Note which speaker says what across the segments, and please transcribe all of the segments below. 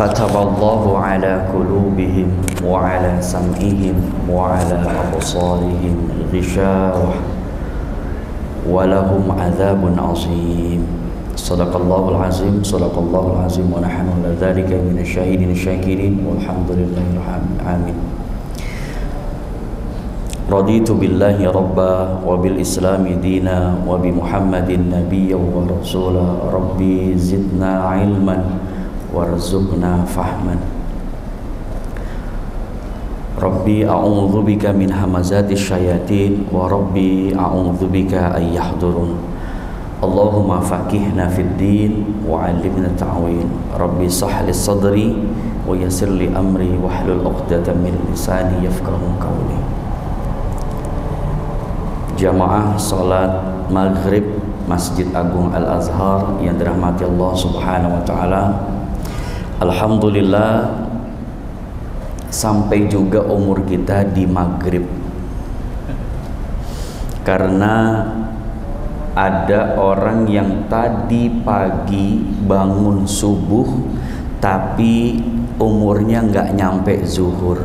Speaker 1: Khatamallahu ala qulubihim wa ala sam'ihim wa ala absarihim ghishawah wa lahum adzabun azim. Sadaqallahul azim, sadaqallahul azim, wa nahnu ala dzalika minasyahidin syakirin walhamdulillahil alamin. Raditu billahi rabba wa bil islami dina wa bi muhammadin nabiyya wa rasula. Rabbi zidna ilman warzuqna fahman. Rabbi a'udzubika min hamazati syayatin wa rabbi a'udzubika ay yahdurun. Allahumma faqihna fid din wa 'allimna ta'wil. Rabbi sahli sadri wa yassir li amri wahlul 'uqdatam min lisani yafqahu qawli. Jamaah salat maghrib Masjid Agung Al-Azhar yang dirahmati Allah Subhanahu wa taala. Alhamdulillah sampai juga umur kita di maghrib, karena ada orang yang tadi pagi bangun subuh tapi umurnya nggak nyampe zuhur.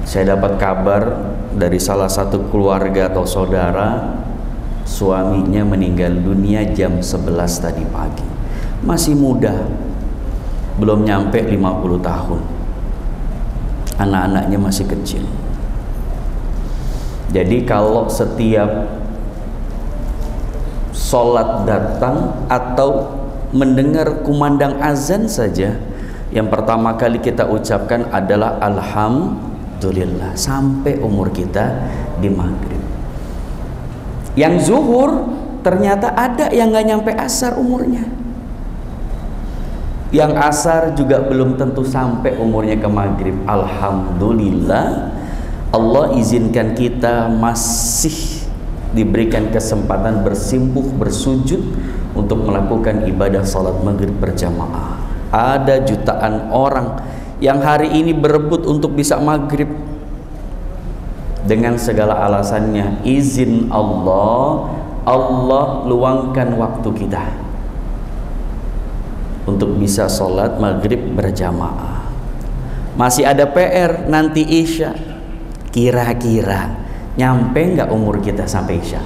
Speaker 1: Saya dapat kabar dari salah satu keluarga atau saudara, suaminya meninggal dunia jam 11 tadi pagi. Masih muda, belum nyampe 50 tahun. Anak-anaknya masih kecil. Jadi kalau setiap sholat datang atau mendengar kumandang azan saja, yang pertama kali kita ucapkan adalah alhamdulillah, sampai umur kita di maghrib. Yang zuhur ternyata ada yang nggak nyampe asar umurnya. Yang asar juga belum tentu sampai umurnya ke maghrib. Alhamdulillah, Allah izinkan kita masih diberikan kesempatan bersimpuh, bersujud untuk melakukan ibadah salat maghrib berjamaah. Ada jutaan orang yang hari ini berebut untuk bisa maghrib dengan segala alasannya. Izin Allah, Allah luangkan waktu kita untuk bisa sholat maghrib berjamaah. Masih ada PR nanti isya. Kira-kira nyampe nggak umur kita sampai isya?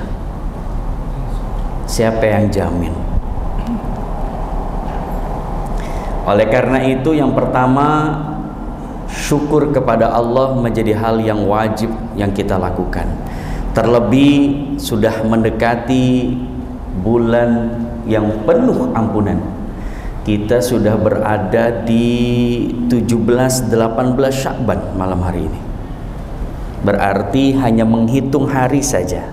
Speaker 1: Siapa yang jamin? Oleh karena itu, yang pertama, syukur kepada Allah menjadi hal yang wajib yang kita lakukan. Terlebih sudah mendekati bulan yang penuh ampunan. Kita sudah berada di 17-18 Sya'ban malam hari ini. Berarti hanya menghitung hari saja.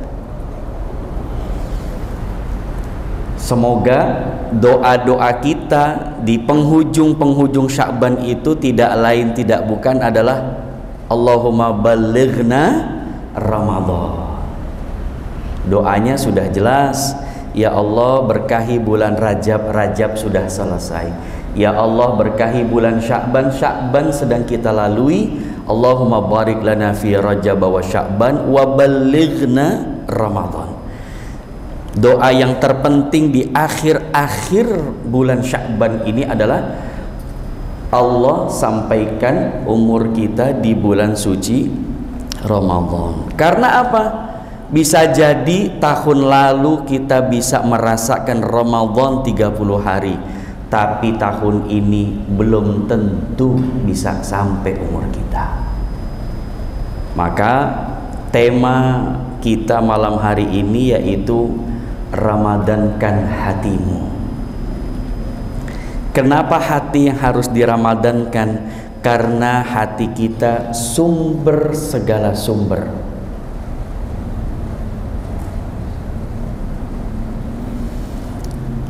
Speaker 1: Semoga doa-doa kita di penghujung Sya'ban itu tidak lain tidak bukan adalah Allahumma balighna Ramadan. Doanya sudah jelas. Ya Allah, berkahi bulan Rajab, Rajab sudah selesai. Ya Allah, berkahi bulan Sya'ban, Sya'ban sedang kita lalui. Allahumma barik lana fi Rajab wa Sya'ban wa balighna Ramadan. Doa yang terpenting di akhir-akhir bulan Sya'ban ini adalah Allah sampaikan umur kita di bulan suci Ramadan. Karena apa? Bisa jadi tahun lalu kita bisa merasakan Ramadan 30 hari, tapi tahun ini belum tentu bisa sampai umur kita. Maka tema kita malam hari ini yaitu Ramadankan hatimu. Kenapa hati yang harus diramadankan? Karena hati kita sumber segala sumber.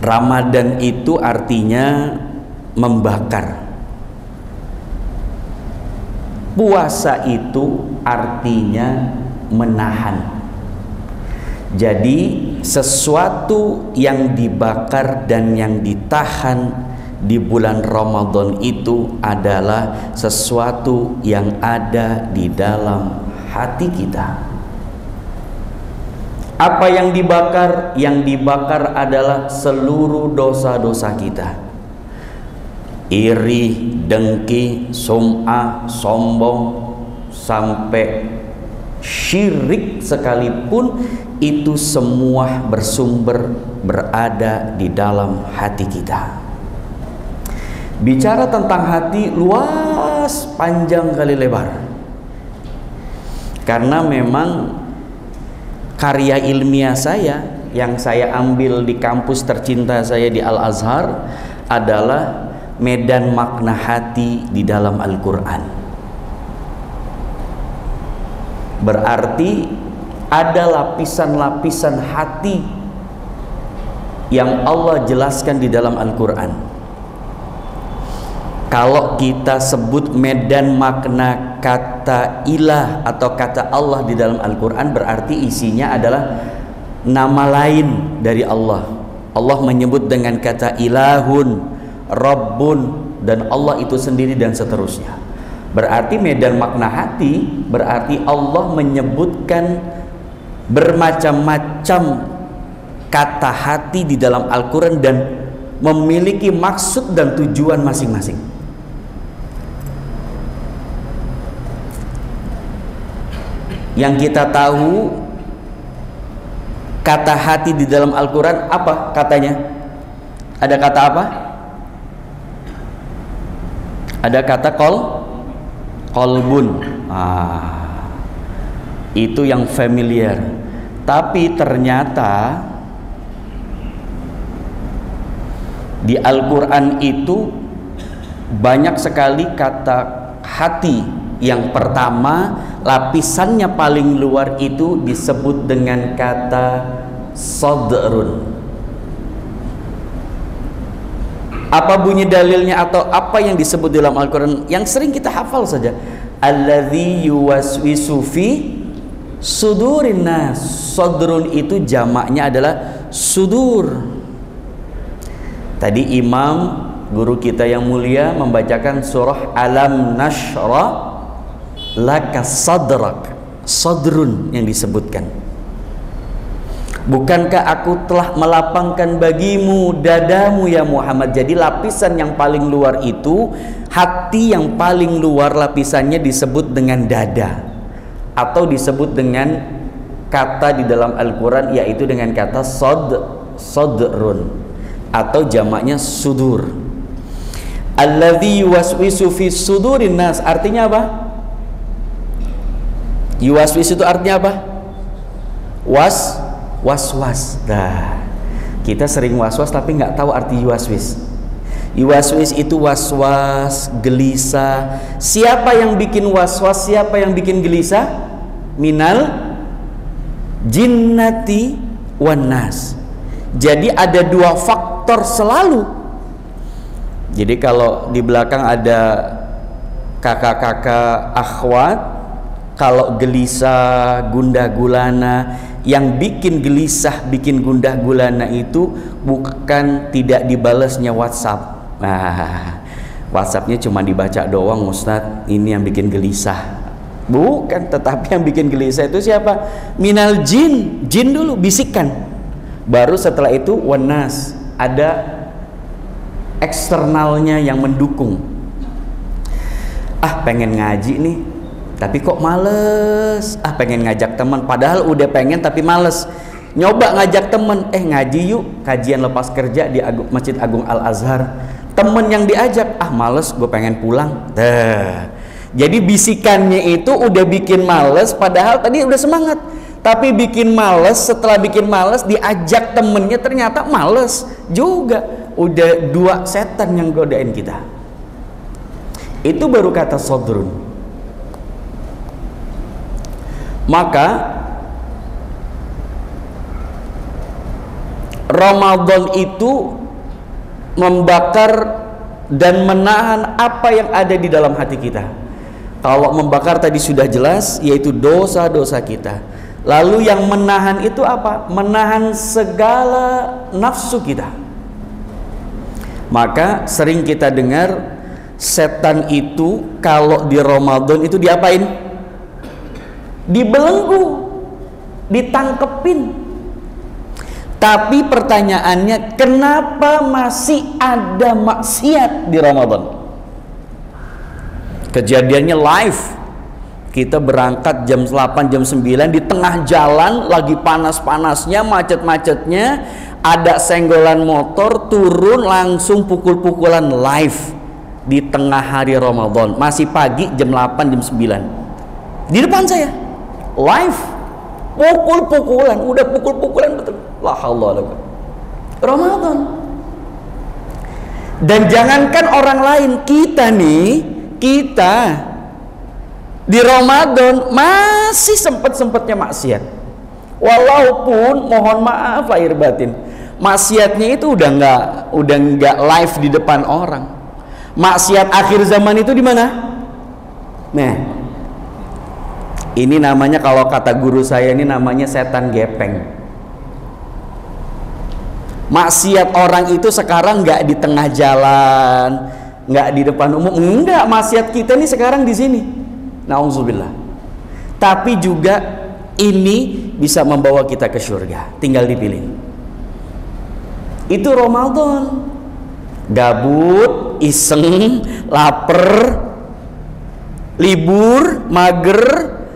Speaker 1: Ramadan itu artinya membakar. Puasa itu artinya menahan. Jadi sesuatu yang dibakar dan yang ditahan di bulan Ramadan itu adalah sesuatu yang ada di dalam hati kita. Apa yang dibakar? Yang dibakar adalah seluruh dosa-dosa kita. Iri, dengki, sum'ah, sombong, sampai syirik sekalipun, itu semua bersumber berada di dalam hati kita. Bicara tentang hati luas, panjang kali lebar. Karena memang karya ilmiah saya yang saya ambil di kampus tercinta saya di Al-Azhar adalah medan makna hati di dalam Al-Quran. Berarti ada lapisan-lapisan hati yang Allah jelaskan di dalam Al-Quran. Kalau kita sebut medan makna kata ilah atau kata Allah di dalam Al-Quran, berarti isinya adalah nama lain dari Allah. Allah menyebut dengan kata ilahun, rabbun, dan Allah itu sendiri, dan seterusnya. Berarti medan makna hati, berarti Allah menyebutkan bermacam-macam kata hati di dalam Al-Quran dan memiliki maksud dan tujuan masing-masing. Yang kita tahu kata hati di dalam Al-Quran apa katanya? Ada kata apa? Ada kata kolbun. Itu yang familiar. Tapi ternyata di Al-Quran itu banyak sekali kata hati. Yang pertama, lapisannya paling luar itu disebut dengan kata sadrun. Apa bunyi dalilnya atau apa yang disebut dalam Al-Quran yang sering kita hafal saja? Alladzi yuwaswisu fi sudurin nas. Sadrun itu jamaknya adalah sudur. Tadi Imam guru kita yang mulia membacakan surah Alam Nashrah laka sadrak, sadrun yang disebutkan. Bukankah aku telah melapangkan bagimu dadamu ya Muhammad? Jadi lapisan yang paling luar itu, hati yang paling luar lapisannya disebut dengan dada, atau disebut dengan kata di dalam Al-Quran yaitu dengan kata sadrun, atau jamaknya sudur. Alladzi yuwaswisu fi sudurin nas, artinya apa? Yuwaswis itu artinya apa? Was-was. Nah, kita sering was-was tapi nggak tahu arti yuwaswis. Yuwaswis itu was-was, gelisah. Siapa yang bikin was-was? Siapa yang bikin gelisah? Minal jinnati wan nas. Jadi ada dua faktor selalu. Jadi kalau di belakang ada kakak-kakak akhwat, kalau gelisah, gundah gulana, yang bikin gelisah, bikin gundah gulana itu bukan tidak dibalasnya WhatsApp. Nah, WhatsAppnya cuma dibaca doang, Ustadz, ini yang bikin gelisah. Bukan, tetapi yang bikin gelisah itu siapa? Minal jin, jin dulu, bisikan. Baru setelah itu wanas, ada eksternalnya yang mendukung. Pengen ngaji nih, tapi kok males. Pengen ngajak teman, padahal udah pengen tapi males. Nyoba ngajak temen, ngaji yuk, kajian lepas kerja di Masjid Agung Al-Azhar. Temen yang diajak, males, gue pengen pulang. Jadi bisikannya itu udah bikin males, padahal tadi udah semangat. Tapi bikin males, setelah bikin males diajak temennya ternyata males juga. Udah dua setan yang godain kita. Itu baru kata sodrun. Maka Ramadan itu membakar dan menahan apa yang ada di dalam hati kita. Kalau membakar tadi sudah jelas, yaitu dosa-dosa kita. Lalu yang menahan itu apa? Menahan segala nafsu kita. Maka sering kita dengar setan itu kalau di Ramadan itu diapain? Dibelenggu, ditangkepin. Tapi pertanyaannya, kenapa masih ada maksiat di Ramadan? Kejadiannya live. Kita berangkat jam 8, jam 9, di tengah jalan lagi panas-panasnya, macet-macetnya, ada senggolan motor, turun langsung pukul-pukulan live di tengah hari Ramadan. Masih pagi jam 8, jam 9. Di depan saya. Live. Pukul-pukulan, udah pukul-pukulan betul. La haula wala quwwata. Ramadan. Dan jangankan orang lain, kita nih, kita di Ramadan masih sempet-sempetnya maksiat. Walaupun mohon maaf lahir batin, maksiatnya itu udah nggak live di depan orang. Maksiat akhir zaman itu di mana? Nah, ini namanya, kalau kata guru saya, ini namanya setan gepeng. Maksiat orang itu sekarang nggak di tengah jalan, nggak di depan umum, enggak. Maksiat kita nih sekarang di sini. Nauzubillah. Tapi juga ini bisa membawa kita ke surga, tinggal dipilih. Itu Ramadan. Gabut, iseng, lapar, libur, mager,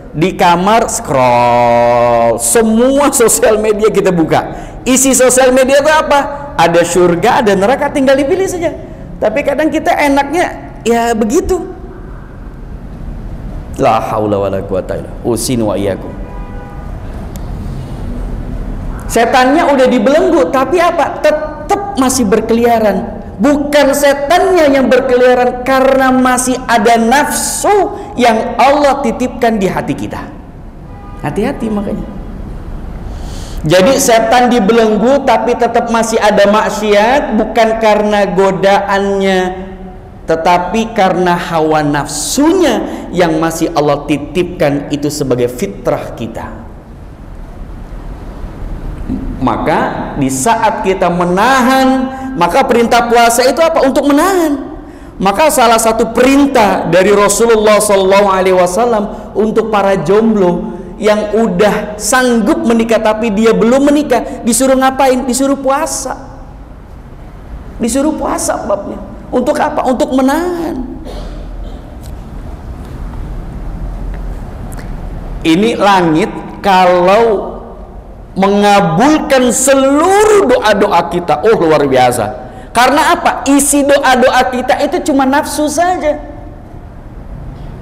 Speaker 1: di kamar scroll, semua sosial media kita buka. Isi sosial media itu apa? Ada surga, ada neraka, tinggal dipilih saja. Tapi kadang kita enaknya ya begitu. La haula wala quwata illa usin wa iyyakum. Setannya udah dibelenggu, tapi apa? Tetap masih berkeliaran. Bukan setannya yang berkeliaran, karena masih ada nafsu yang Allah titipkan di hati kita. Hati-hati makanya. Jadi setan dibelenggu tapi tetap masih ada maksiat, bukan karena godaannya, tetapi karena hawa nafsunya yang masih Allah titipkan itu sebagai fitrah kita. Maka di saat kita menahan, maka perintah puasa itu apa? Untuk menahan. Maka salah satu perintah dari Rasulullah SAW untuk para jomblo yang udah sanggup menikah tapi dia belum menikah, disuruh ngapain? Disuruh puasa. Disuruh puasa babnya. Untuk apa? Untuk menahan. Ini langit kalau mengabulkan seluruh doa-doa kita, oh luar biasa. Karena apa? Isi doa-doa kita itu cuma nafsu saja.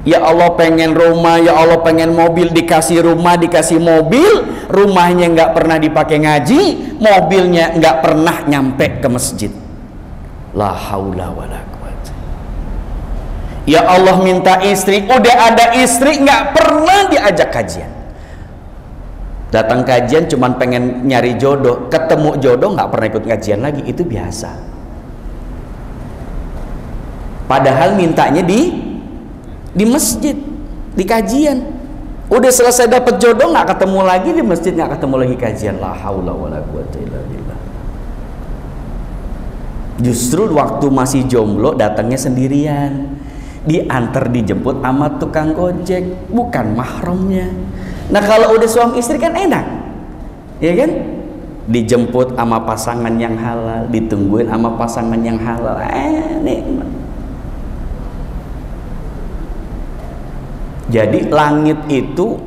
Speaker 1: Ya Allah pengen rumah, ya Allah pengen mobil, dikasih rumah, dikasih mobil, rumahnya nggak pernah dipakai ngaji, mobilnya nggak pernah nyampe ke masjid. La haula wala quwwata. Ya Allah minta istri, udah ada istri nggak pernah diajak kajian. Datang kajian cuman pengen nyari jodoh, ketemu jodoh nggak pernah ikut kajian lagi, itu biasa. Padahal mintanya di masjid, di kajian. Udah selesai dapat jodoh nggak ketemu lagi di masjid, nggak ketemu lagi kajian. La haula wala quwwata illa billah. Justru waktu masih jomblo datangnya sendirian, diantar dijemput sama tukang gojek, bukan mahramnya. Nah kalau udah suami istri kan enak, ya kan? Dijemput sama pasangan yang halal, ditungguin sama pasangan yang halal, nikmat. Jadi langit itu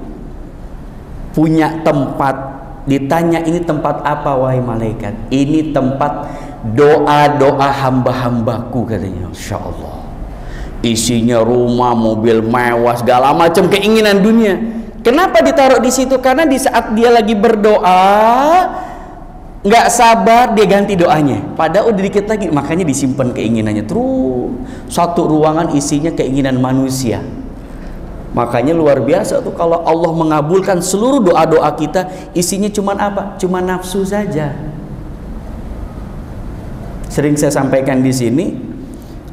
Speaker 1: punya tempat. Ditanya ini tempat apa wahai malaikat? Ini tempat doa-doa hamba-hambaku katanya. Insya Allah. Isinya rumah, mobil mewah, segala macam keinginan dunia. Kenapa ditaruh di situ? Karena di saat dia lagi berdoa, nggak sabar dia ganti doanya. Padahal udah dikit lagi, makanya disimpan keinginannya terus. Satu ruangan isinya keinginan manusia. Makanya luar biasa tuh kalau Allah mengabulkan seluruh doa-doa kita, isinya cuman apa? Cuma nafsu saja. Sering saya sampaikan di sini,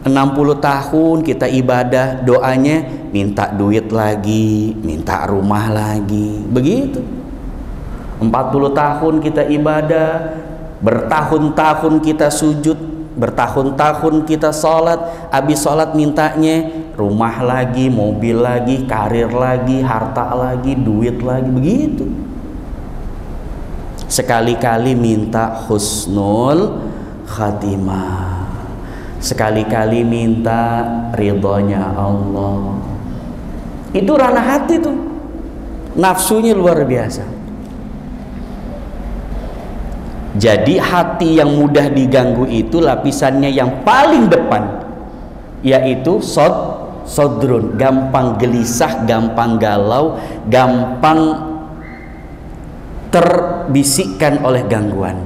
Speaker 1: 60 tahun kita ibadah, doanya minta duit lagi, minta rumah lagi, begitu. 40 tahun kita ibadah, bertahun-tahun kita sujud, bertahun-tahun kita sholat, habis sholat mintanya rumah lagi, mobil lagi, karir lagi, harta lagi, duit lagi, begitu. sekali-kali minta husnul khatimah, sekali-kali minta ridhonya Allah. Itu ranah hati tuh, nafsunya luar biasa. Jadi hati yang mudah diganggu itu lapisannya yang paling depan, yaitu sodrun, gampang gelisah, gampang galau, gampang terbisikkan oleh gangguan.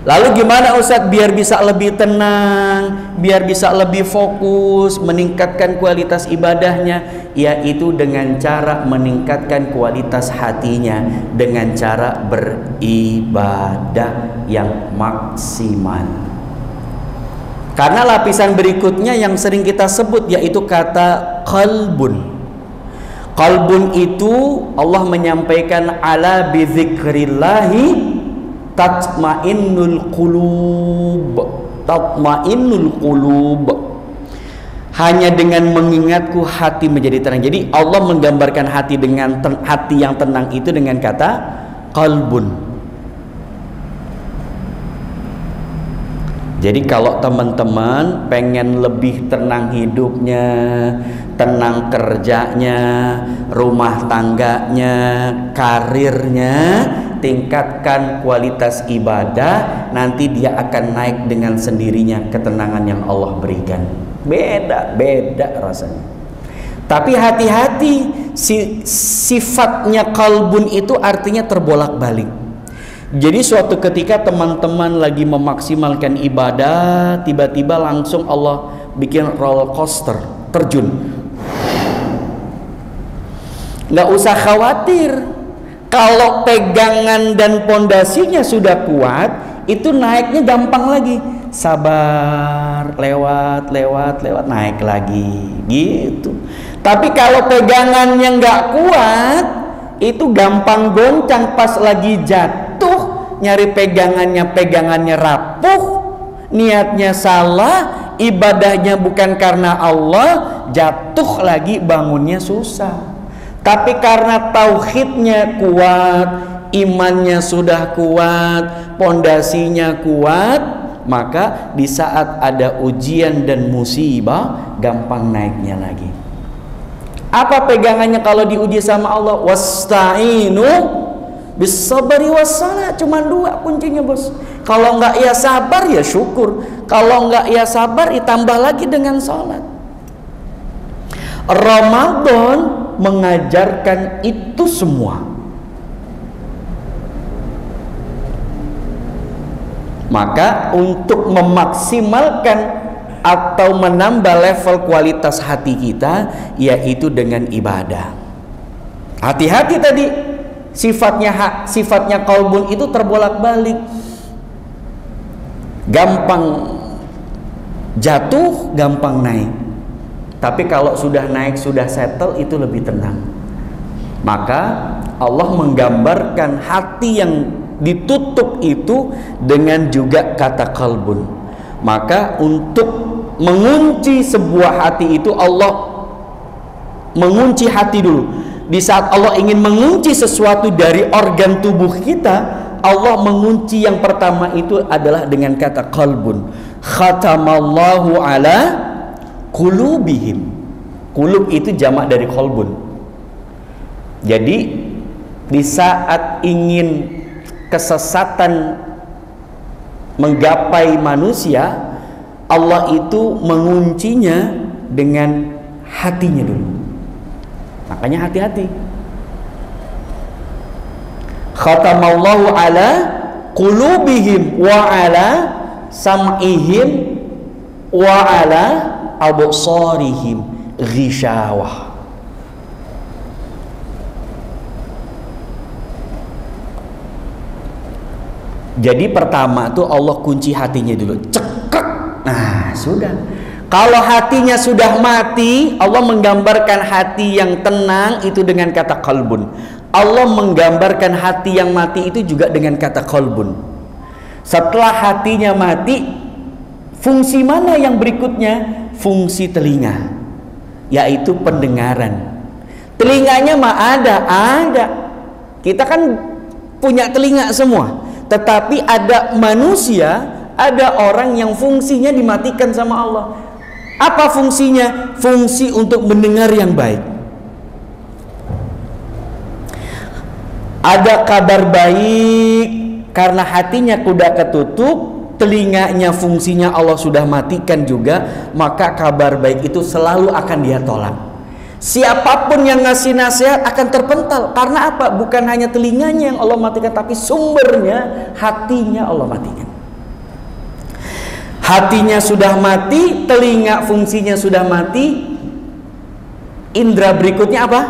Speaker 1: Lalu gimana Ustadz biar bisa lebih tenang, biar bisa lebih fokus, meningkatkan kualitas ibadahnya? Yaitu dengan cara meningkatkan kualitas hatinya, dengan cara beribadah yang maksimal. Karena lapisan berikutnya yang sering kita sebut yaitu kata qalbun. Qalbun itu Allah menyampaikan ala bidzikrillahi tatmainnul qulub. Tatmainnul qulub. Hanya dengan mengingatku hati menjadi tenang. Jadi Allah menggambarkan hati dengan hati yang tenang itu dengan kata qalbun. Jadi kalau teman-teman pengen lebih tenang hidupnya, tenang kerjanya, rumah tangganya, karirnya, tingkatkan kualitas ibadah, nanti dia akan naik dengan sendirinya ketenangan yang Allah berikan. Beda rasanya. Tapi hati-hati, sifatnya kalbun itu artinya terbolak-balik. Jadi suatu ketika teman-teman lagi memaksimalkan ibadah, tiba-tiba langsung Allah bikin roller coaster, terjun. Nggak usah khawatir, kalau pegangan dan pondasinya sudah kuat, itu naiknya gampang lagi. Sabar, lewat, naik lagi, gitu. Tapi kalau pegangannya nggak kuat, itu gampang goncang pas lagi jatuh, nyari pegangannya rapuh, niatnya salah, ibadahnya bukan karena Allah, jatuh lagi bangunnya susah. Tapi karena tauhidnya kuat, imannya sudah kuat, pondasinya kuat, maka di saat ada ujian dan musibah gampang naiknya lagi. Apa pegangannya kalau diuji sama Allah? Wasta'inu bis-sabri was-salat. Cuma dua kuncinya, bos. Kalau enggak ya sabar ya syukur. Kalau enggak ya sabar ditambah lagi dengan salat. Ramadan mengajarkan itu semua. Maka untuk memaksimalkan atau menambah level kualitas hati kita, yaitu dengan ibadah. Hati-hati tadi, sifatnya qalbun itu terbolak-balik, gampang jatuh, gampang naik. Tapi kalau sudah naik, sudah settle, itu lebih tenang. Maka Allah menggambarkan hati yang ditutup itu dengan juga kata qalbun. Maka untuk mengunci sebuah hati itu, Allah mengunci hati dulu. Di saat Allah ingin mengunci sesuatu dari organ tubuh kita, Allah mengunci yang pertama itu adalah dengan kata qalbun. Khatamallahu ala qulubihim. Qulub itu jamak dari qalbun. Jadi di saat ingin kesesatan menggapai manusia, Allah itu menguncinya dengan hatinya dulu. Makanya hati-hati. Khatamallahu ala qulubihim wa ala sam'ihim wa ala absarihim ghishawah. Jadi pertama tuh Allah kunci hatinya dulu, cekek. Nah sudah. Kalau hatinya sudah mati, Allah menggambarkan hati yang tenang itu dengan kata qalbun. Allah menggambarkan hati yang mati itu juga dengan kata qalbun. Setelah hatinya mati, fungsi mana yang berikutnya? Fungsi telinga, yaitu pendengaran. Telinganya mah ada. Kita kan punya telinga semua. Tetapi ada manusia, ada orang yang fungsinya dimatikan sama Allah. Apa fungsinya? Fungsi untuk mendengar yang baik. Ada kabar baik, karena hatinya kuda ketutup, telinganya fungsinya Allah sudah matikan juga, maka kabar baik itu selalu akan dia tolak. Siapapun yang ngasih nasihat akan terpental. Karena apa? Bukan hanya telinganya yang Allah matikan, tapi sumbernya, hatinya Allah matikan. Hatinya sudah mati, telinga fungsinya sudah mati. Indra berikutnya apa?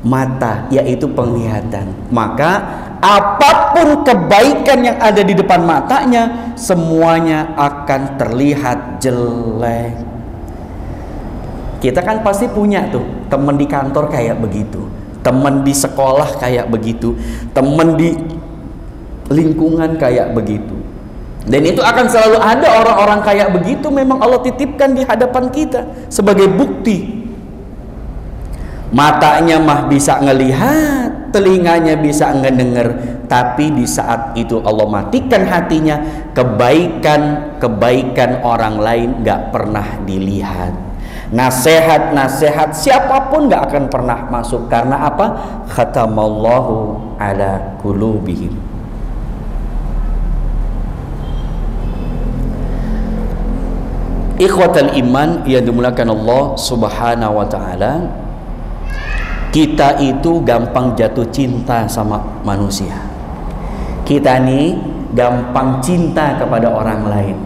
Speaker 1: Mata, yaitu penglihatan. Maka apapun kebaikan yang ada di depan matanya, semuanya akan terlihat jelek. Kita kan pasti punya tuh teman di kantor kayak begitu, teman di sekolah kayak begitu, teman di lingkungan kayak begitu. Dan itu akan selalu ada orang-orang kayak begitu. Memang Allah titipkan di hadapan kita sebagai bukti. Matanya mah bisa ngelihat, telinganya bisa ngedenger, tapi di saat itu Allah matikan hatinya, kebaikan orang lain gak pernah dilihat. Nasihat siapapun gak akan pernah masuk. Karena apa? Khatamallahu ala qulubihim. Ikhwatal iman yang dimuliakan Allah subhanahu wa ta'ala, kita itu gampang jatuh cinta sama manusia. Kita nih gampang cinta kepada orang lain.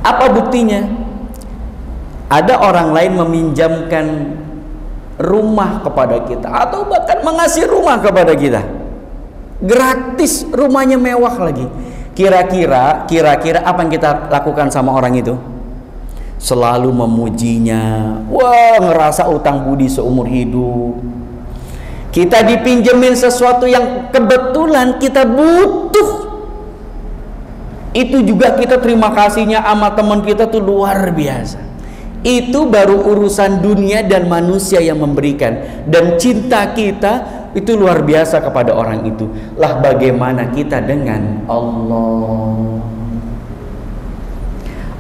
Speaker 1: Apa buktinya? Ada orang lain meminjamkan rumah kepada kita, atau bahkan mengasih rumah kepada kita gratis, rumahnya mewah lagi. Kira-kira apa yang kita lakukan sama orang itu? Selalu memujinya. Wah, ngerasa utang budi seumur hidup. Kita dipinjemin sesuatu yang kebetulan kita butuh, itu juga kita terima kasihnya sama teman kita tuh luar biasa. Itu baru urusan dunia dan manusia yang memberikan. Dan cinta kita itu luar biasa kepada orang itu. Lah bagaimana kita dengan Allah?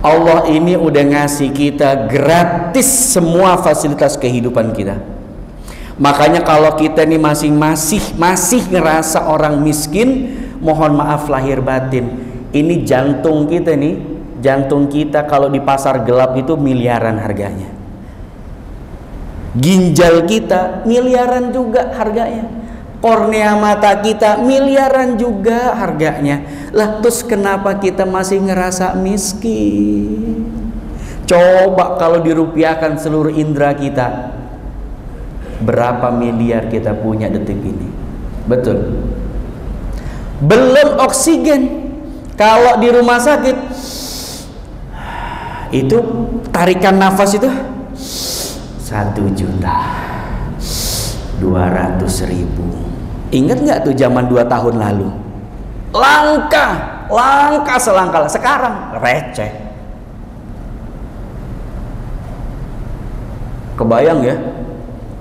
Speaker 1: Allah ini udah ngasih kita gratis semua fasilitas kehidupan kita. Makanya kalau kita nih masih ngerasa orang miskin, mohon maaf lahir batin. Ini jantung kita nih. Jantung kita kalau di pasar gelap itu miliaran harganya. Ginjal kita miliaran juga harganya. Kornea mata kita miliaran juga harganya. Lah terus kenapa kita masih ngerasa miskin? Coba kalau dirupiahkan seluruh indera kita, berapa miliar kita punya detik ini? Betul. Belum oksigen. Kalau di rumah sakit itu tarikan nafas itu 1.200.000. Ingat nggak tuh zaman 2 tahun lalu? Langka selangkah. Sekarang receh. Kebayang ya?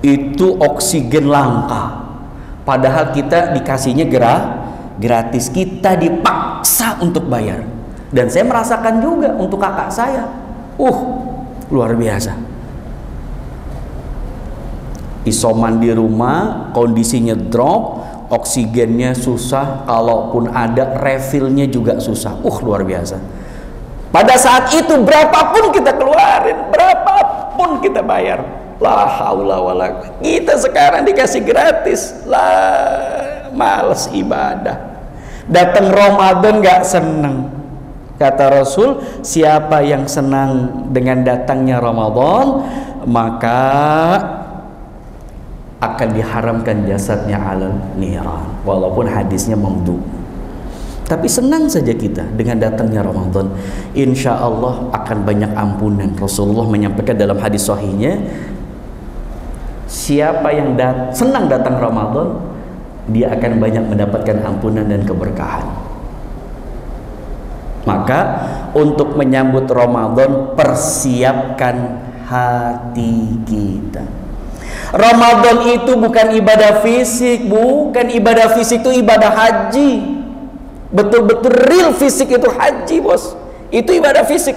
Speaker 1: Itu oksigen langka. Padahal kita dikasihnya gratis. Kita dipaksa untuk bayar. Dan saya merasakan juga untuk kakak saya. Luar biasa. Isoman di rumah, kondisinya drop, oksigennya susah, kalaupun ada refillnya juga susah. Luar biasa. Pada saat itu berapapun kita keluarin, berapapun kita bayar, la haula wala quwwata. Kita sekarang dikasih gratis, males ibadah. Datang Ramadan gak seneng. Kata Rasul, siapa yang senang dengan datangnya Ramadan, maka akan diharamkan jasadnya alal niran. Walaupun hadisnya maudhu, tapi senang saja kita dengan datangnya Ramadan. Insya Allah akan banyak ampunan. Rasulullah menyampaikan dalam hadis sahihnya, siapa yang senang datang Ramadan, dia akan banyak mendapatkan ampunan dan keberkahan. Maka untuk menyambut Ramadan, persiapkan hati kita. Ramadan itu bukan ibadah fisik, bukan ibadah fisik, itu ibadah haji. Betul-betul real fisik itu haji, bos. Itu ibadah fisik.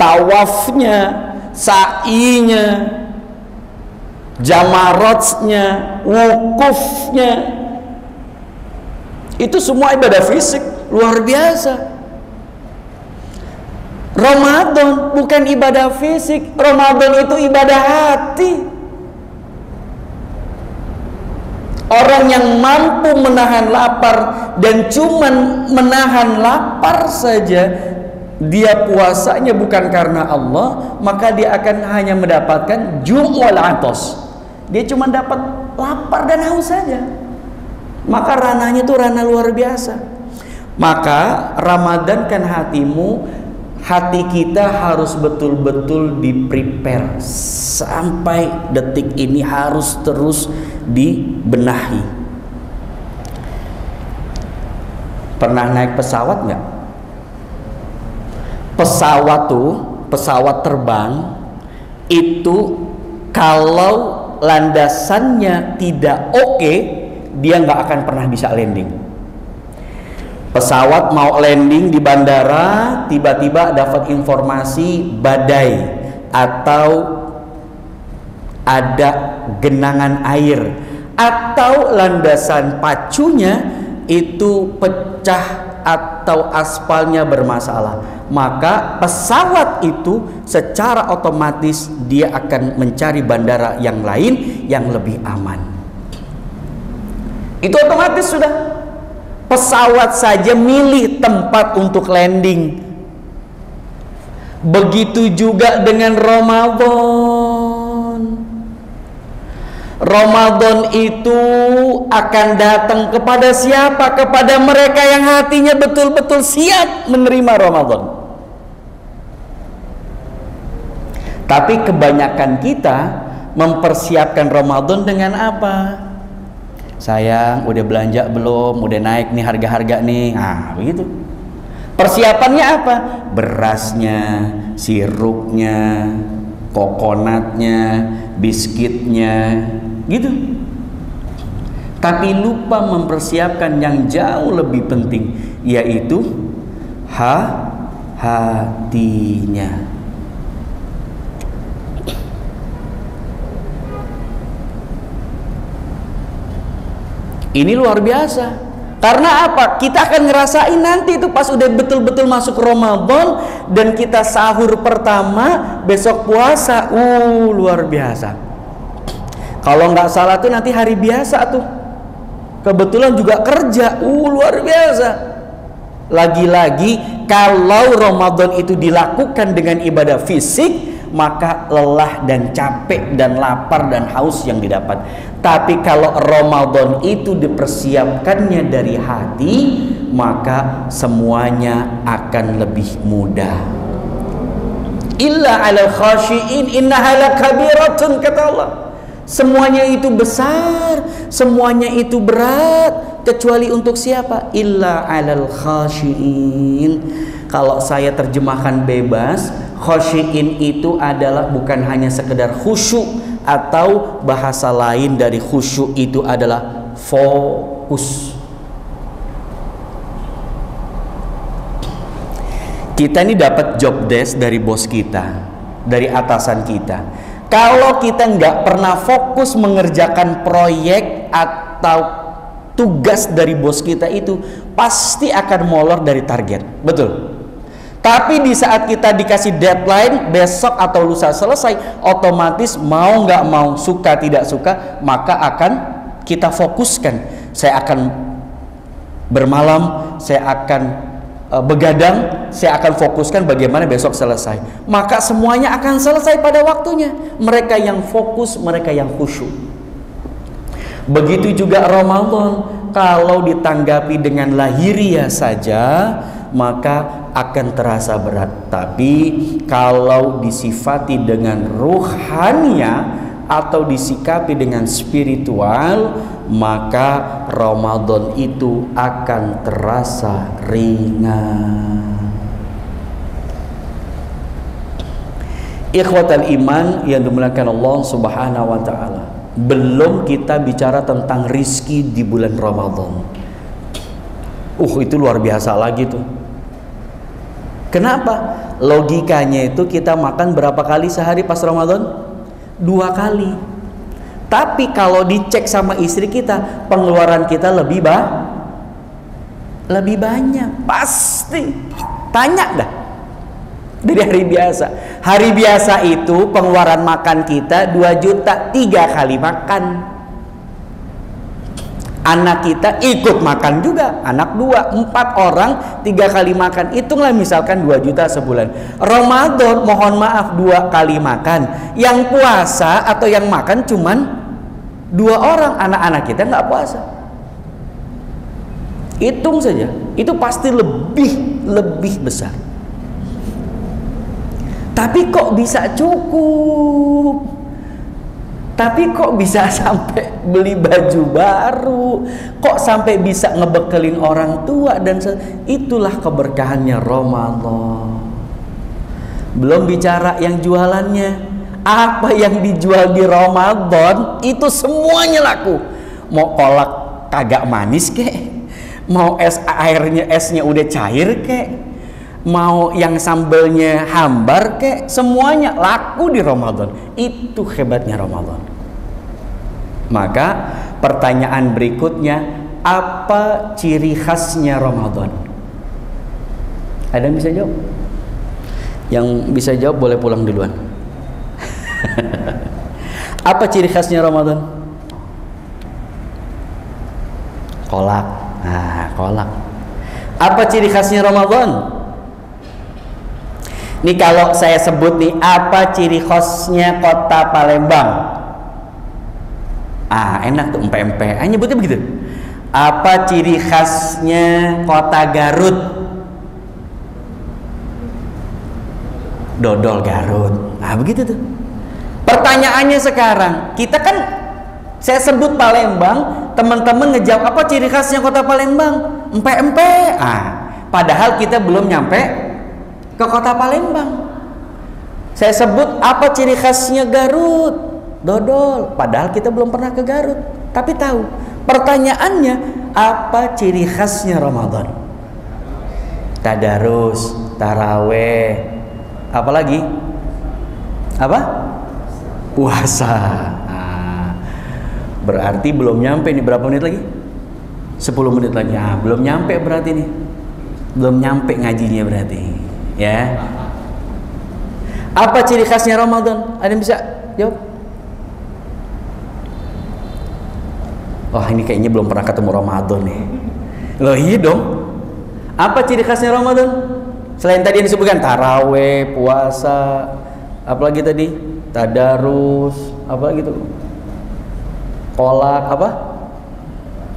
Speaker 1: Tawafnya, sa'inya, jamaratnya, wukufnya, itu semua ibadah fisik, luar biasa. Ramadan bukan ibadah fisik, Ramadan itu ibadah hati. Orang yang mampu menahan lapar dan cuman menahan lapar saja, dia puasanya bukan karena Allah, maka dia akan hanya mendapatkan ju' wal 'athas. Dia cuma dapat lapar dan haus saja. Maka ranahnya itu ranah luar biasa. Maka Ramadankan hatimu, hati kita harus betul-betul di-prepare. Sampai detik ini harus terus dibenahi. Pernah naik pesawat nggak? Pesawat terbang itu kalau landasannya tidak oke, dia nggak akan pernah bisa landing. Pesawat mau landing di bandara, tiba-tiba dapat informasi badai atau ada genangan air, atau landasan pacunya itu pecah atau aspalnya bermasalah, maka pesawat itu secara otomatis dia akan mencari bandara yang lain yang lebih aman. Itu otomatis sudah. Pesawat saja milih tempat untuk landing. Begitu juga dengan Ramadan. Ramadan itu akan datang kepada siapa? Kepada mereka yang hatinya betul-betul siap menerima Ramadan. Tapi kebanyakan kita mempersiapkan Ramadan dengan apa? Sayang, udah belanja belum? Udah naik nih harga-harga nih. Nah, begitu. Persiapannya apa? Berasnya, sirupnya, kokonatnya, biskitnya, gitu. Tapi lupa mempersiapkan yang jauh lebih penting, yaitu hatinya. Ini luar biasa. Karena apa? Kita akan ngerasain nanti itu pas udah betul-betul masuk Ramadan dan kita sahur pertama, besok puasa. Luar biasa. Kalau nggak salah tuh nanti hari biasa tuh. Kebetulan juga kerja. Luar biasa. Lagi-lagi kalau Ramadan itu dilakukan dengan ibadah fisik, maka lelah dan capek dan lapar dan haus yang didapat. Tapi kalau Ramadan itu dipersiapkannya dari hati, maka semuanya akan lebih mudah. Illa 'alal khashiin innaha lakabiratun, kata Allah. Semuanya itu besar, semuanya itu berat, kecuali untuk siapa? Illa 'alal khashiin. Kalau saya terjemahkan bebas, khashiin itu adalah bukan hanya sekedar khusyuk, atau bahasa lain dari khusyuk itu adalah fokus. Kita ini dapat job desk dari bos kita, dari atasan kita. Kalau kita nggak pernah fokus mengerjakan proyek atau tugas dari bos kita itu, pasti akan molor dari target. Betul. Tapi di saat kita dikasih deadline besok atau lusa selesai, otomatis mau nggak mau, suka tidak suka, maka akan kita fokuskan. Saya akan bermalam, saya akan begadang, saya akan fokuskan bagaimana besok selesai. Maka semuanya akan selesai pada waktunya. Mereka yang fokus, mereka yang khusyuk. Begitu juga Ramadan, kalau ditanggapi dengan lahiriah saja, maka akan terasa berat. Tapi kalau disifati dengan ruhania atau disikapi dengan spiritual, maka Ramadan itu akan terasa ringan. Ikhwatal iman yang dimuliakan Allah Subhanahu wa taala. Belum kita bicara tentang rizki di bulan Ramadan. Itu luar biasa lagi tuh. Kenapa? Logikanya itu kita makan berapa kali sehari pas Ramadan? 2 kali. Tapi kalau dicek sama istri kita, pengeluaran kita lebih banyak. Pasti. Tanya dah. Dari hari biasa. Hari biasa itu pengeluaran makan kita 2 juta 3 kali makan. Anak kita ikut makan juga, anak 2, 4 orang 3 kali makan. Hitunglah misalkan 2 juta sebulan. Ramadan mohon maaf 2 kali makan. Yang puasa atau yang makan cuman 2 orang, anak-anak kita nggak puasa. Hitung saja, itu pasti lebih besar. Tapi kok bisa cukup? Tapi kok bisa sampai beli baju baru? Kok sampai bisa ngebekelin orang tua? Dan itulah keberkahannya Ramadan. Belum bicara yang jualannya. Apa yang dijual di Ramadan itu semuanya laku. Mau kolak kagak manis kek, mau esnya udah cair kek, mau yang sambelnya hambar kek, semuanya laku di Ramadan. Itu hebatnya Ramadan. Maka pertanyaan berikutnya, apa ciri khasnya Ramadan? Ada yang bisa jawab? Yang bisa jawab boleh pulang duluan. Apa ciri khasnya Ramadan? Kolak. Nah, kolak. Apa ciri khasnya Ramadan? Nih kalau saya sebut nih, apa ciri khasnya kota Palembang? Enak tuh, empe-empe. Nyebutnya begitu. Apa ciri khasnya kota Garut? Dodol Garut. Begitu tuh. Pertanyaannya sekarang, kita kan saya sebut Palembang, teman-teman ngejawab apa ciri khasnya kota Palembang? Empe-empe. Padahal kita belum nyampe ke kota Palembang. Saya sebut apa ciri khasnya Garut? Dodol. Padahal kita belum pernah ke Garut, tapi tahu. Pertanyaannya, apa ciri khasnya Ramadan? Tadarus, taraweh, apa lagi? Apa? Puasa. Berarti belum nyampe nih, berapa menit lagi? 10 menit lagi. Belum nyampe berarti nih. Belum nyampe ngajinya berarti. Ya. Apa ciri khasnya Ramadan? Ada yang bisa jawab? Ini kayaknya belum pernah ketemu Ramadan nih. Loh iya dong. Apa ciri khasnya Ramadan? Selain tadi yang disebutkan taraweh, puasa, apalagi tadi? Tadarus, apa gitu? Kolak, apa?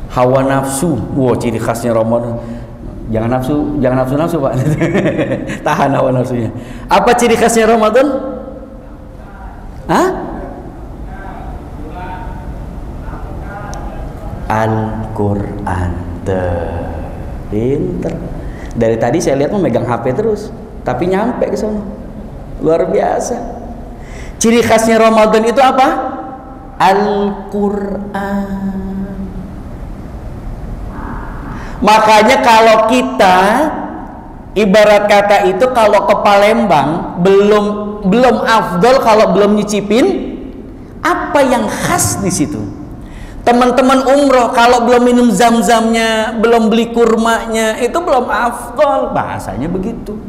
Speaker 1: Hawa nafsu. Ciri khasnya Ramadan. Jangan nafsu Pak. Tahan hawa nafsunya. Apa ciri khasnya Ramadan? Al-Quran. Pinter. Dari tadi saya lihat memegang HP terus, tapi nyampe ke sana. Luar biasa. Ciri khasnya Ramadan itu apa? Al-Quran. Makanya kalau kita ibarat kata itu kalau ke Palembang belum afdol kalau belum nyicipin apa yang khas di situ. Teman-teman umroh kalau belum minum zam-zamnya, belum beli kurmanya, itu belum afdol. Bahasanya begitu.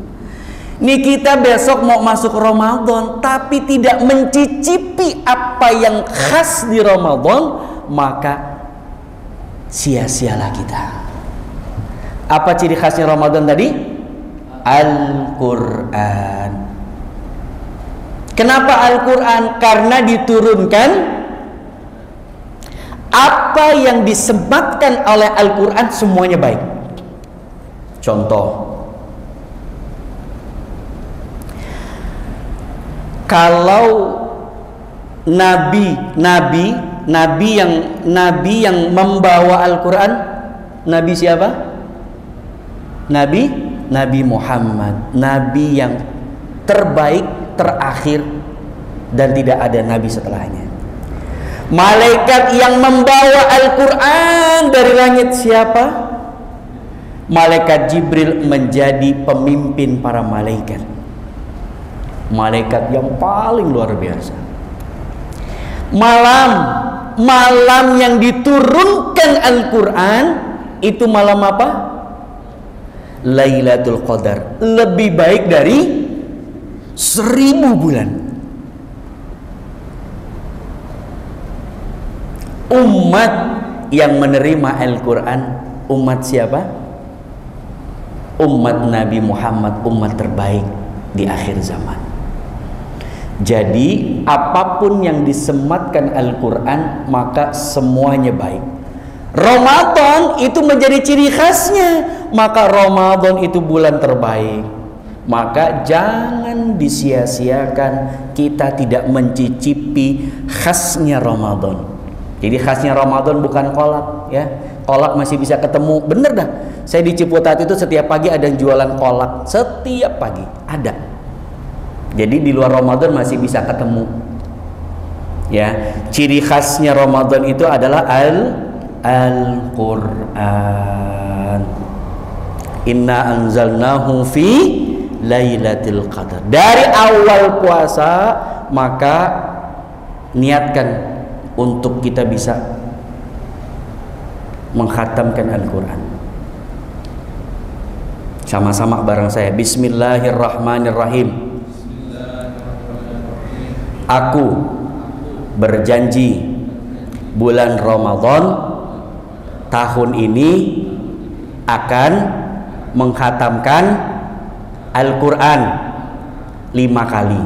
Speaker 1: Nih kita besok mau masuk Ramadan tapi tidak mencicipi apa yang khas di Ramadan, maka sia-sialah kita. Apa ciri khasnya Ramadan tadi? Al-Quran. Kenapa Al-Quran? Karena diturunkan apa yang disematkan oleh Al-Quran semuanya baik. Contoh, kalau nabi yang membawa Al-Quran, nabi siapa? Nabi Muhammad, nabi yang terbaik, terakhir dan tidak ada nabi setelahnya. Malaikat yang membawa Al-Quran dari langit siapa? Malaikat Jibril menjadi pemimpin para malaikat. Malaikat yang paling luar biasa. Malam yang diturunkan Al-Quran itu malam apa? Lailatul Qadar. Lebih baik dari 1000 bulan. Umat yang menerima Al-Quran, umat siapa? Umat Nabi Muhammad, umat terbaik di akhir zaman. Jadi apapun yang disematkan Al-Quran maka semuanya baik. Ramadan itu menjadi ciri khasnya, maka Ramadan itu bulan terbaik. Maka jangan disia-siakan kita tidak mencicipi khasnya Ramadan. Jadi khasnya Ramadan bukan kolak, ya. Kolak masih bisa ketemu, bener dah. Saya di Ciputat itu setiap pagi ada yang jualan kolak, setiap pagi ada. Jadi di luar Ramadan masih bisa ketemu. Ya, ciri khasnya Ramadan itu adalah Al-Quran. Inna anzalnahu fi Lailatul Qadar. Dari awal puasa maka niatkan untuk kita bisa mengkhatamkan Al-Quran. Sama-sama bareng saya. Bismillahirrahmanirrahim. Aku berjanji bulan Ramadan tahun ini akan mengkhatamkan Al-Quran 5 kali.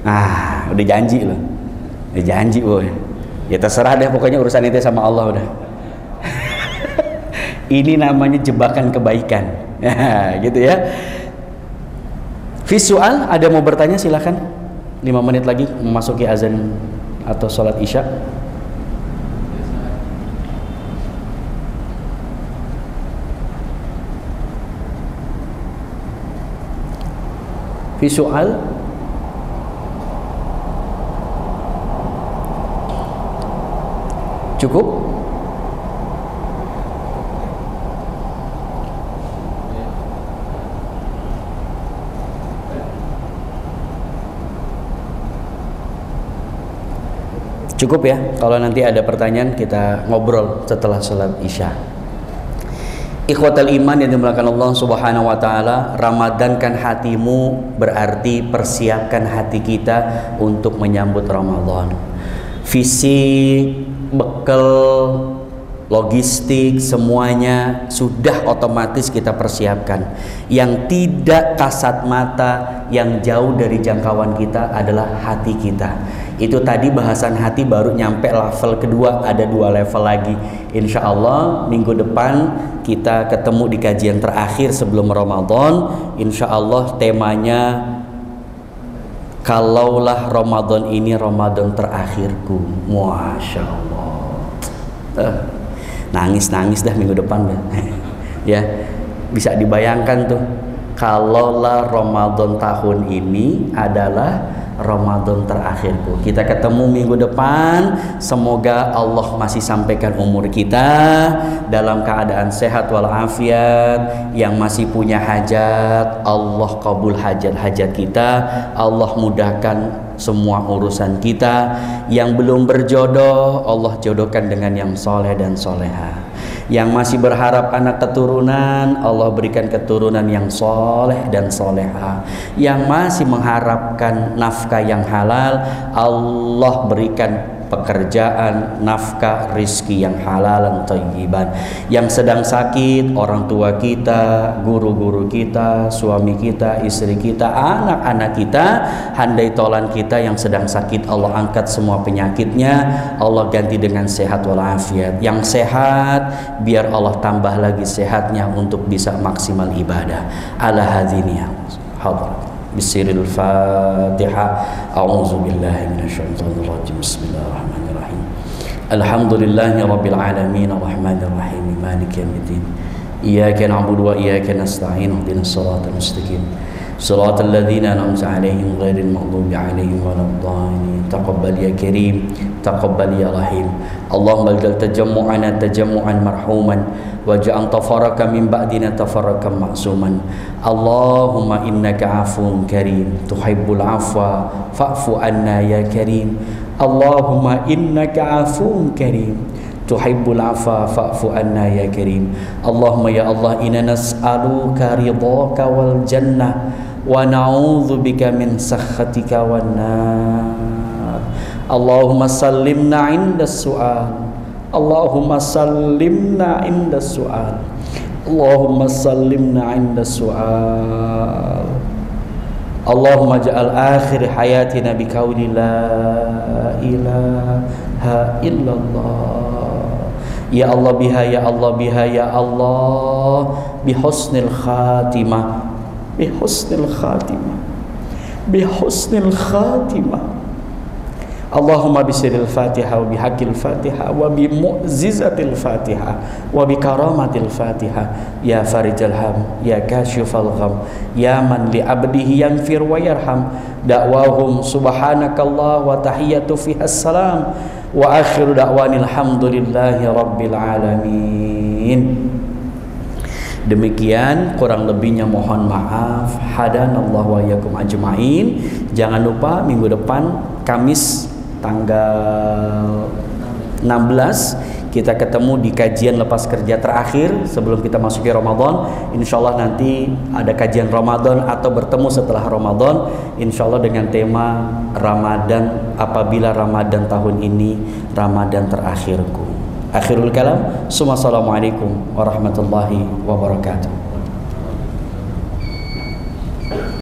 Speaker 1: Nah, udah janji loh. Janji boy. Ya terserah deh, pokoknya urusan itu sama Allah udah. Ini namanya jebakan kebaikan. Gitu ya. Visual, ada mau bertanya silakan. 5 menit lagi memasuki azan atau sholat isya. Visual. Cukup? Cukup ya. Kalau nanti ada pertanyaan kita ngobrol setelah sholat isya. Ikhwatal iman yang dimuliakan Allah Subhanahu wa taala, ramadankan hatimu berarti persiapkan hati kita untuk menyambut Ramadan. Fisik, bekal, logistik, semuanya sudah otomatis kita persiapkan. Yang tidak kasat mata, yang jauh dari jangkauan kita adalah hati kita. Itu tadi bahasan hati baru nyampe level kedua, ada 2 level lagi. Insya Allah minggu depan kita ketemu di kajian terakhir sebelum Ramadan. Insya Allah temanya, kalaulah Ramadan ini Ramadan terakhirku. Masya Allah. Nangis-nangis dah minggu depan dah. Ya, bisa dibayangkan tuh, kalaulah Ramadan tahun ini adalah Ramadan terakhirku. Kita ketemu minggu depan. Semoga Allah masih sampaikan umur kita dalam keadaan sehat walafiat. Yang masih punya hajat, Allah kabul hajat-hajat kita. Allah mudahkan semua urusan kita. Yang belum berjodoh, Allah jodohkan dengan yang soleh dan soleha. Yang masih berharap anak keturunan, Allah berikan keturunan yang soleh dan soleha. Yang masih mengharapkan nafkah yang halal, Allah berikan pekerjaan, nafkah, rizki yang halal dan thayyiban. Yang sedang sakit, orang tua kita, guru-guru kita, suami kita, istri kita, anak-anak kita, handai tolan kita yang sedang sakit, Allah angkat semua penyakitnya, Allah ganti dengan sehat walafiat. Yang sehat, biar Allah tambah lagi sehatnya untuk bisa maksimal ibadah. Ala hadiniya hadrat bisiril Fatihah. A'udzu billahi minasyaitonir rajim. Bismillahirrahmanirrahim. Alhamdulillahi rabbil alamin arrahmanir rahim maliki yaumiddin. Iyyaka na'budu wa iyyaka nasta'in ihdinas siratal mustaqim. صراط الذين أنعمت عليهم غير المغضوب عليهم ولا الضالين تقبل يا كريم تقبل يا رحيم اللهم اجعل تجمعنا تجمعا مرحوما واجعل تفرقا من بعدنا تفرقا معصوما اللهم إنك عفو كريم تحب العفو فاعف عنا يا كريم اللهم إنك عفو كريم تحب العفو فاعف عنا يا كريم اللهم يا الله إنا نسألك رضاك والجنة ونعوذ بك من سخطك والنار اللهم سلمنا عند السؤال اللهم سلمنا عند السؤال اللهم سلمنا عند السؤال اللهم اجعل آخر حياتنا بقول لا إله إلا الله يا الله بها يا الله بها يا الله بحسن الخاتمة بحسن الخاتمة بحسن الخاتمة اللهم بسر الفاتحة وبحق الفاتحة وبمعززة الفاتحة وبكرامة الفاتحة يا فارج الهم يا كاشف الغم يا من لعبده ينفر ويرحم دعواهم سبحانك الله وتحية فيها السلام وآخر دعوان الحمد لله رب العالمين. Demikian, kurang lebihnya mohon maaf. Hadanallahu wa iyyakum ajmain. Jangan lupa minggu depan Kamis tanggal 16 kita ketemu di kajian lepas kerja terakhir sebelum kita masuki Ramadan. Insyaallah nanti ada kajian Ramadan atau bertemu setelah Ramadan, insyaallah dengan tema Ramadan, apabila Ramadan tahun ini Ramadan terakhirku. Akhirul kalam, assalamualaikum warahmatullahi wabarakatuh.